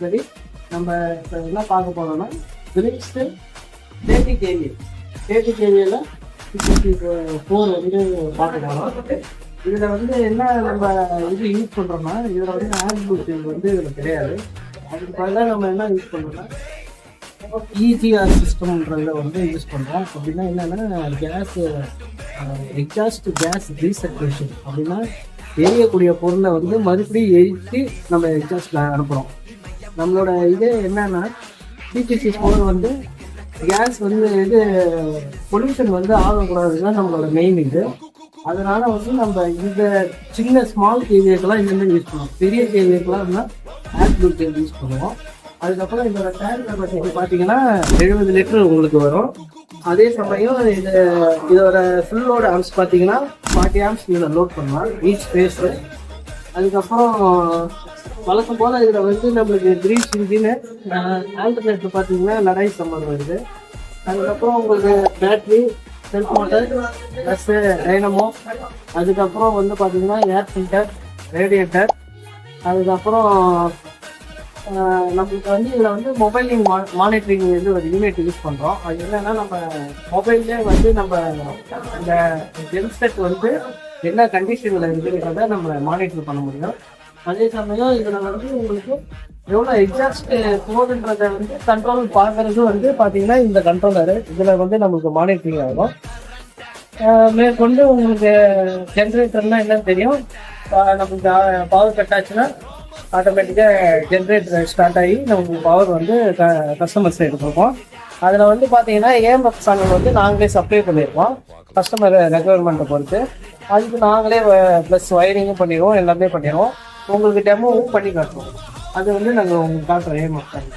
சரி நம்ம இப்போ என்ன பார்க்க போகிறோம்னா கிரிக்ஸ்டு 30 kVA 30 kVAல 4 வந்து பார்க்க போகிறோம். இதில் வந்து என்ன நம்ம இது யூஸ் பண்ணுறோம்னா இதில் வந்து ஆட் ப்ளூடூத் வந்து இதில் கிடையாது. அதுக்கு பதிலாக நம்ம என்ன யூஸ் பண்ணுறோம்னா இஜிஆர் சிஸ்டம்ன்றத வந்து யூஸ் பண்ணுறோம். அப்படின்னா என்னென்னா கேஸ் எக்ஸாஸ்ட் கேஸ் ரீசர்க்குலேஷன் அப்படின்னா எரியக்கூடிய பொருளை வந்து மறுபடியும் எரித்து நம்ம எக்ஸாஸ்ட்ல அனுப்புகிறோம். நம்மளோட இது என்னன்னா பிடிசி பொருள் வந்து கேஸ் வந்து இது பொல்யூஷன் வந்து ஆகக்கூடாதுன்னா நம்மளோட மெயின் இது. அதனால வந்து நம்ம இந்த சின்ன ஸ்மால் கேவியக்கெல்லாம் இந்த மாதிரி யூஸ் பண்ணுவோம். பெரிய கேவியக்கெல்லாம் இருந்தால் ஆட் ப்ளூடூத் யூஸ் பண்ணுவோம். அதுக்கப்புறம் இதோட டேங்க் கெப்பாசிட்டி பார்த்தீங்கன்னா 70 லிட்டர் உங்களுக்கு வரும். அதே சமயம் இதோட ஃபுல் லோட் ஆம்ஸ் பார்த்தீங்கன்னா 40 ஆம்ஸ் இதில் லோட் பண்ணலாம் ஈச் ஃபேஸு. அதுக்கப்புறம் வழக்கம் போல் இதில் வந்து நம்மளுக்கு கிரீஸ் இன்ஜின்னு ஆல்டர்னேட்டர் பார்த்தீங்கன்னா லடாய் சம்மர் வருது. அதுக்கப்புறம் உங்களுக்கு battery self motor plus dynamo, அதுக்கப்புறம் வந்து பார்த்தீங்கன்னா ஏர் ஃபில்டர், ரேடியேட்டர், அதுக்கப்புறம் நம்மளுக்கு வந்து இதில் வந்து மொபைலிங் மானிட்டரிங் வந்து ஒரு யூனிட் யூஸ் பண்ணுறோம். அது என்னென்னா நம்ம மொபைல்லே வந்து நம்ம இந்த ஜென்செட் வந்து என்ன கண்டிஷனில் இருக்குன்றதை நம்ம மானிட்டர் பண்ண முடியும். அதே சமயம் இதில் வந்து உங்களுக்கு எவ்வளோ எக்ஸாஸ்ட் போகுதுன்றதை வந்து கண்ட்ரோல் பார்க்கறது வந்து பார்த்தீங்கன்னா இந்த கண்ட்ரோலரு இதில் வந்து நம்மளுக்கு மானிட்டரிங் ஆகும். மேற்கொண்டு உங்களுக்கு ஜென்ரேட்டர்னால் என்னன்னு தெரியும். நமக்கு பவர் கட் ஆச்சுன்னா ஆட்டோமேட்டிக்காக ஜென்ரேட்டர் ஸ்டார்ட் ஆகி நமக்கு பவர் வந்து கஸ்டமர் சைடு கொடுப்போம். அதில் வந்து பார்த்தீங்கன்னா ஏஎம்எஃப் சேனல் வந்து நாங்களே சப்ளை பண்ணியிருக்கோம் கஸ்டமர் ரெக்குயர்மெண்ட்டை பொறுத்து. அதுக்கு நாங்களே ப்ளஸ் ஒயரிங்கும் பண்ணிடுவோம், எல்லாமே பண்ணிடுவோம். உங்களுக்கு டெமோவும் பண்ணி காட்டுவோம். அது வந்து நாங்கள் உங்களுக்கு காட்டுறோம் ஏஎம்எஃப் சேனல்.